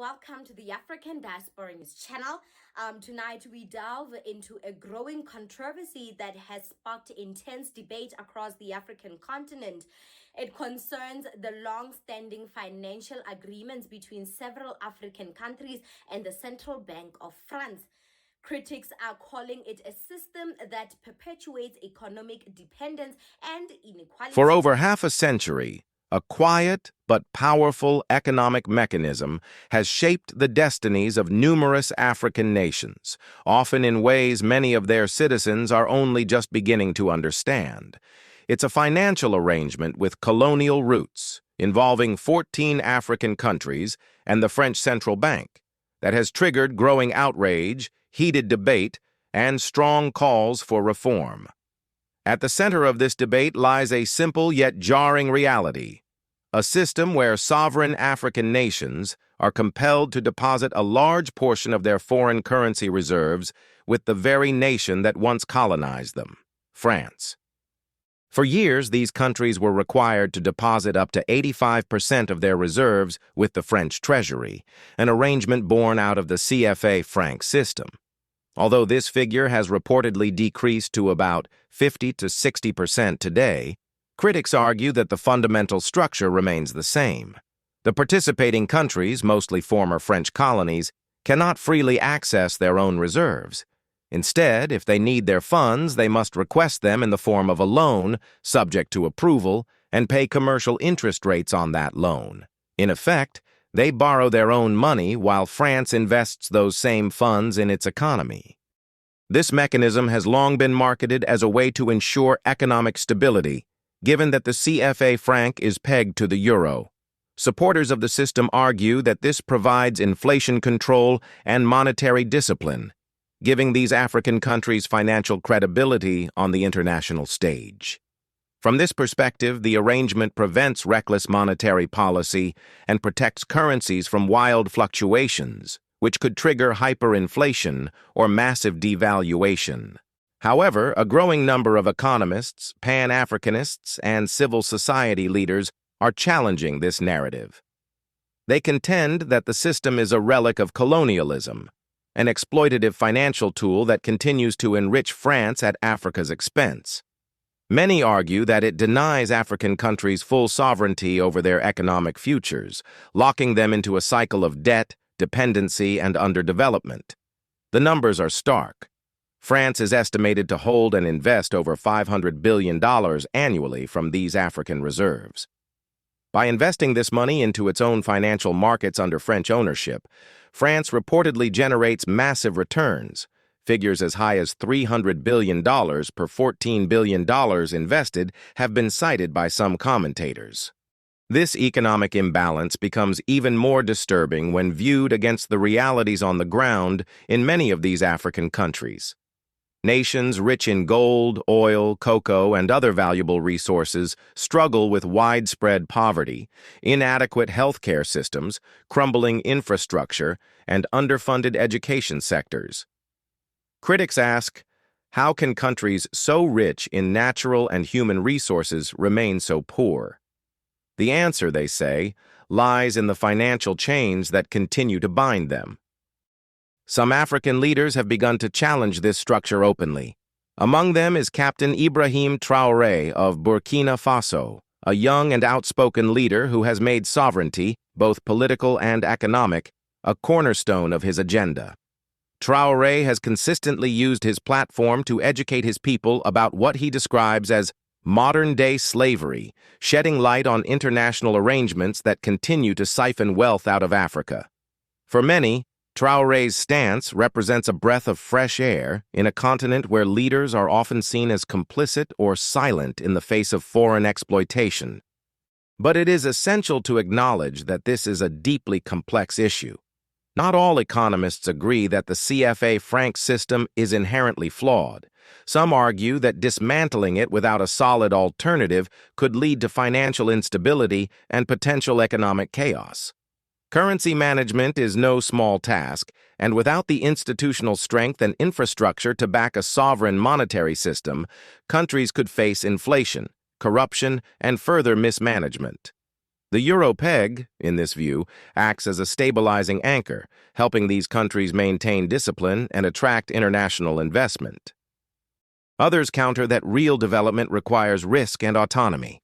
welcome to the African Diaspora News channel. Tonight we delve into a growing controversy that has sparked intense debate across the African continent. It concerns the long-standing financial agreements between several African countries and the Central Bank of France. Critics are calling it a system that perpetuates economic dependence and inequality. For over half a century, a quiet but powerful economic mechanism has shaped the destinies of numerous African nations, often in ways many of their citizens are only just beginning to understand. It's a financial arrangement with colonial roots, involving 14 African countries and the French Central Bank, that has triggered growing outrage, heated debate, and strong calls for reform. At the center of this debate lies a simple yet jarring reality: a system where sovereign African nations are compelled to deposit a large portion of their foreign currency reserves with the very nation that once colonized them, France. For years, these countries were required to deposit up to 85% of their reserves with the French Treasury, an arrangement born out of the CFA franc system. Although this figure has reportedly decreased to about 50 to 60% today, critics argue that the fundamental structure remains the same. The participating countries, mostly former French colonies, cannot freely access their own reserves. Instead, if they need their funds, they must request them in the form of a loan, subject to approval, and pay commercial interest rates on that loan. In effect, they borrow their own money while France invests those same funds in its economy. This mechanism has long been marketed as a way to ensure economic stability, given that the CFA franc is pegged to the euro. Supporters of the system argue that this provides inflation control and monetary discipline, giving these African countries financial credibility on the international stage. From this perspective, the arrangement prevents reckless monetary policy and protects currencies from wild fluctuations, which could trigger hyperinflation or massive devaluation. However, a growing number of economists, Pan-Africanists, and civil society leaders are challenging this narrative. They contend that the system is a relic of colonialism, an exploitative financial tool that continues to enrich France at Africa's expense. Many argue that it denies African countries full sovereignty over their economic futures, locking them into a cycle of debt, dependency, and underdevelopment. The numbers are stark. France is estimated to hold and invest over $500 billion annually from these African reserves. By investing this money into its own financial markets under French ownership, France reportedly generates massive returns. Figures as high as $300 billion per $14 billion invested have been cited by some commentators. This economic imbalance becomes even more disturbing when viewed against the realities on the ground in many of these African countries. Nations rich in gold, oil, cocoa, and other valuable resources struggle with widespread poverty, inadequate healthcare systems, crumbling infrastructure, and underfunded education sectors. Critics ask, how can countries so rich in natural and human resources remain so poor? The answer, they say, lies in the financial chains that continue to bind them. Some African leaders have begun to challenge this structure openly. Among them is Captain Ibrahim Traoré of Burkina Faso, a young and outspoken leader who has made sovereignty, both political and economic, a cornerstone of his agenda. Traoré has consistently used his platform to educate his people about what he describes as modern-day slavery, shedding light on international arrangements that continue to siphon wealth out of Africa. For many, Traoré's stance represents a breath of fresh air in a continent where leaders are often seen as complicit or silent in the face of foreign exploitation. But it is essential to acknowledge that this is a deeply complex issue. Not all economists agree that the CFA franc system is inherently flawed. Some argue that dismantling it without a solid alternative could lead to financial instability and potential economic chaos. Currency management is no small task, and without the institutional strength and infrastructure to back a sovereign monetary system, countries could face inflation, corruption, and further mismanagement. The euro peg, in this view, acts as a stabilizing anchor, helping these countries maintain discipline and attract international investment. Others counter that real development requires risk and autonomy.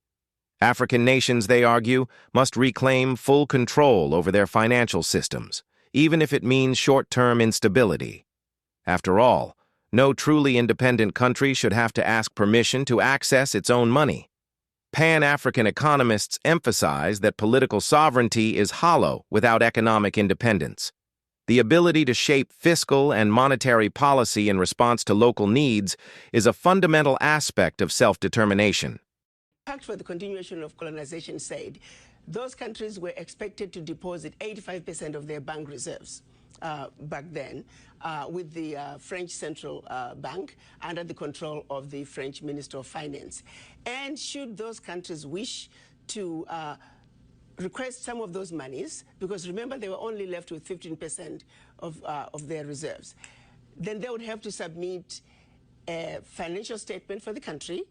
African nations, they argue, must reclaim full control over their financial systems, even if it means short-term instability. After all, no truly independent country should have to ask permission to access its own money. Pan-African economists emphasize that political sovereignty is hollow without economic independence. The ability to shape fiscal and monetary policy in response to local needs is a fundamental aspect of self-determination. Pact for the Continuation of Colonization said those countries were expected to deposit 85% of their bank reserves back then with the French Central Bank under the control of the French Minister of Finance. And should those countries wish to request some of those monies, because remember they were only left with 15% of their reserves, then they would have to submit a financial statement for the country,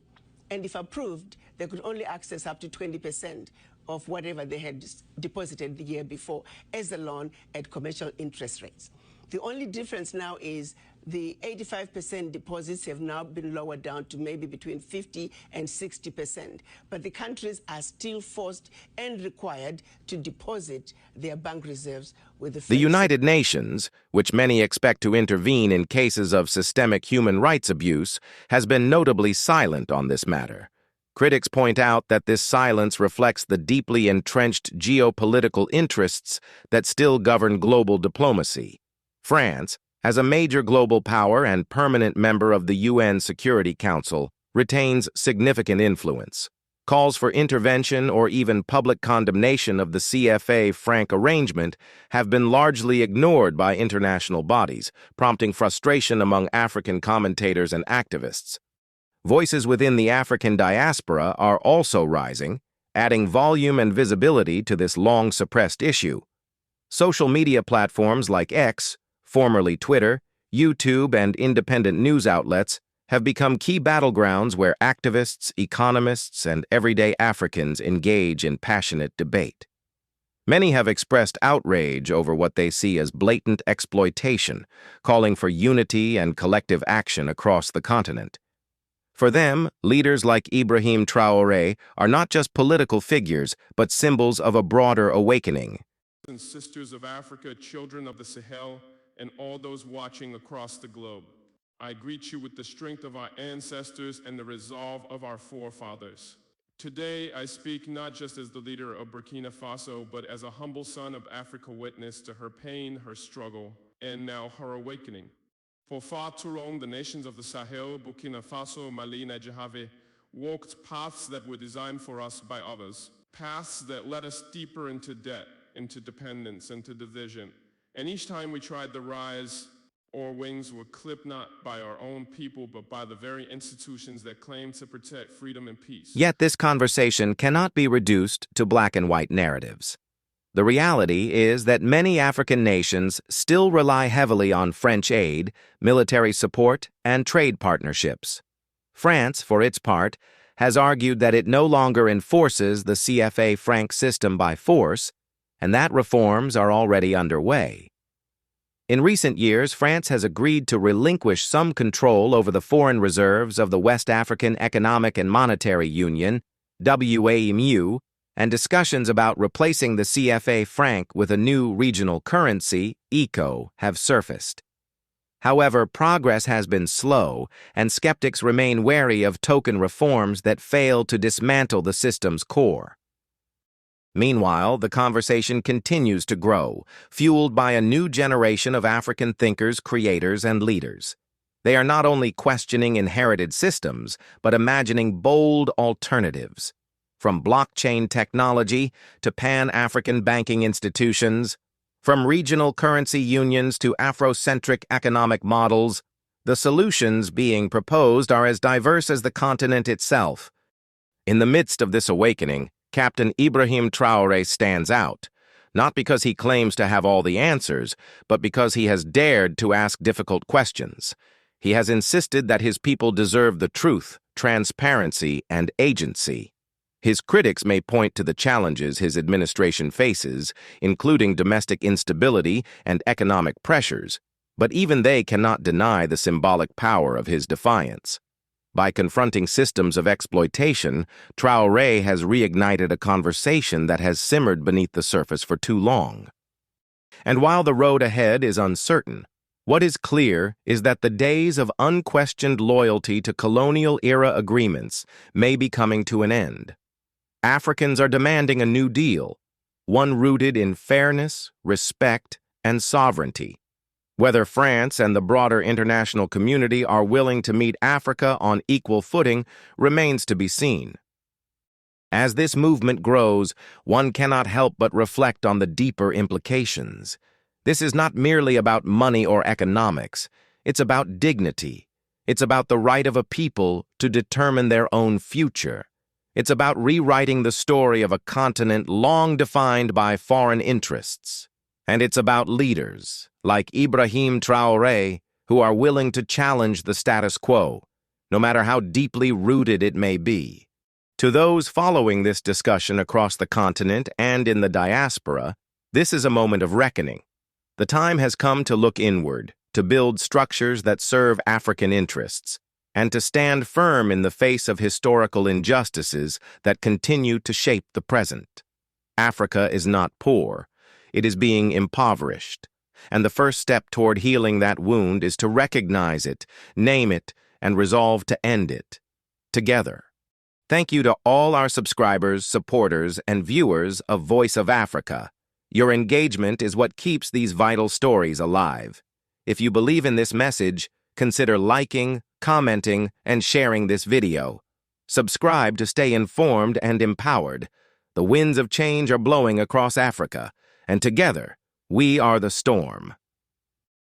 and if approved, they could only access up to 20% of whatever they had deposited the year before as a loan at commercial interest rates. The only difference now is the 85% deposits have now been lowered down to maybe between 50 and 60%. But the countries are still forced and required to deposit their bank reserves with the United Nations, which many expect to intervene in cases of systemic human rights abuse, has been notably silent on this matter. Critics point out that this silence reflects the deeply entrenched geopolitical interests that still govern global diplomacy. France, as a major global power and permanent member of the UN Security Council, retains significant influence. Calls for intervention or even public condemnation of the CFA-Franc arrangement have been largely ignored by international bodies, prompting frustration among African commentators and activists. Voices within the African diaspora are also rising, adding volume and visibility to this long-suppressed issue. Social media platforms like X, formerly Twitter, YouTube, and independent news outlets have become key battlegrounds where activists, economists, and everyday Africans engage in passionate debate. Many have expressed outrage over what they see as blatant exploitation, calling for unity and collective action across the continent. For them, leaders like Ibrahim Traoré are not just political figures, but symbols of a broader awakening. And sisters of Africa, children of the Sahel, and all those watching across the globe, I greet you with the strength of our ancestors and the resolve of our forefathers. Today, I speak not just as the leader of Burkina Faso, but as a humble son of Africa, witness to her pain, her struggle, and now her awakening. For far too long, the nations of the Sahel, Burkina Faso, Mali, Niger have walked paths that were designed for us by others, paths that led us deeper into debt, into dependence, into division. And each time we tried to rise, our wings were clipped not by our own people, but by the very institutions that claim to protect freedom and peace. Yet this conversation cannot be reduced to black and white narratives. The reality is that many African nations still rely heavily on French aid, military support, and trade partnerships. France, for its part, has argued that it no longer enforces the CFA-Franc system by force, and that reforms are already underway. In recent years, France has agreed to relinquish some control over the foreign reserves of the West African Economic and Monetary Union, WAEMU, and discussions about replacing the CFA-Franc with a new regional currency, ECO, have surfaced. However, progress has been slow, and skeptics remain wary of token reforms that fail to dismantle the system's core. Meanwhile, the conversation continues to grow, fueled by a new generation of African thinkers, creators, and leaders. They are not only questioning inherited systems, but imagining bold alternatives. From blockchain technology to Pan-African banking institutions, from regional currency unions to Afrocentric economic models, the solutions being proposed are as diverse as the continent itself. In the midst of this awakening, Captain Ibrahim Traoré stands out, not because he claims to have all the answers, but because he has dared to ask difficult questions. He has insisted that his people deserve the truth, transparency, and agency. His critics may point to the challenges his administration faces, including domestic instability and economic pressures, but even they cannot deny the symbolic power of his defiance. By confronting systems of exploitation, Traoré has reignited a conversation that has simmered beneath the surface for too long. And while the road ahead is uncertain, what is clear is that the days of unquestioned loyalty to colonial-era agreements may be coming to an end. Africans are demanding a new deal, one rooted in fairness, respect, and sovereignty. Whether France and the broader international community are willing to meet Africa on equal footing remains to be seen. As this movement grows, one cannot help but reflect on the deeper implications. This is not merely about money or economics. It's about dignity. It's about the right of a people to determine their own future. It's about rewriting the story of a continent long defined by foreign interests. And it's about leaders, like Ibrahim Traoré, who are willing to challenge the status quo, no matter how deeply rooted it may be. To those following this discussion across the continent and in the diaspora, this is a moment of reckoning. The time has come to look inward, to build structures that serve African interests, and to stand firm in the face of historical injustices that continue to shape the present. Africa is not poor. It is being impoverished. And the first step toward healing that wound is to recognize it, name it, and resolve to end it. Together. Thank you to all our subscribers, supporters, and viewers of Voice of Africa. Your engagement is what keeps these vital stories alive. If you believe in this message, consider liking, commenting, and sharing this video. Subscribe to stay informed and empowered. The winds of change are blowing across Africa, and together, we are the storm.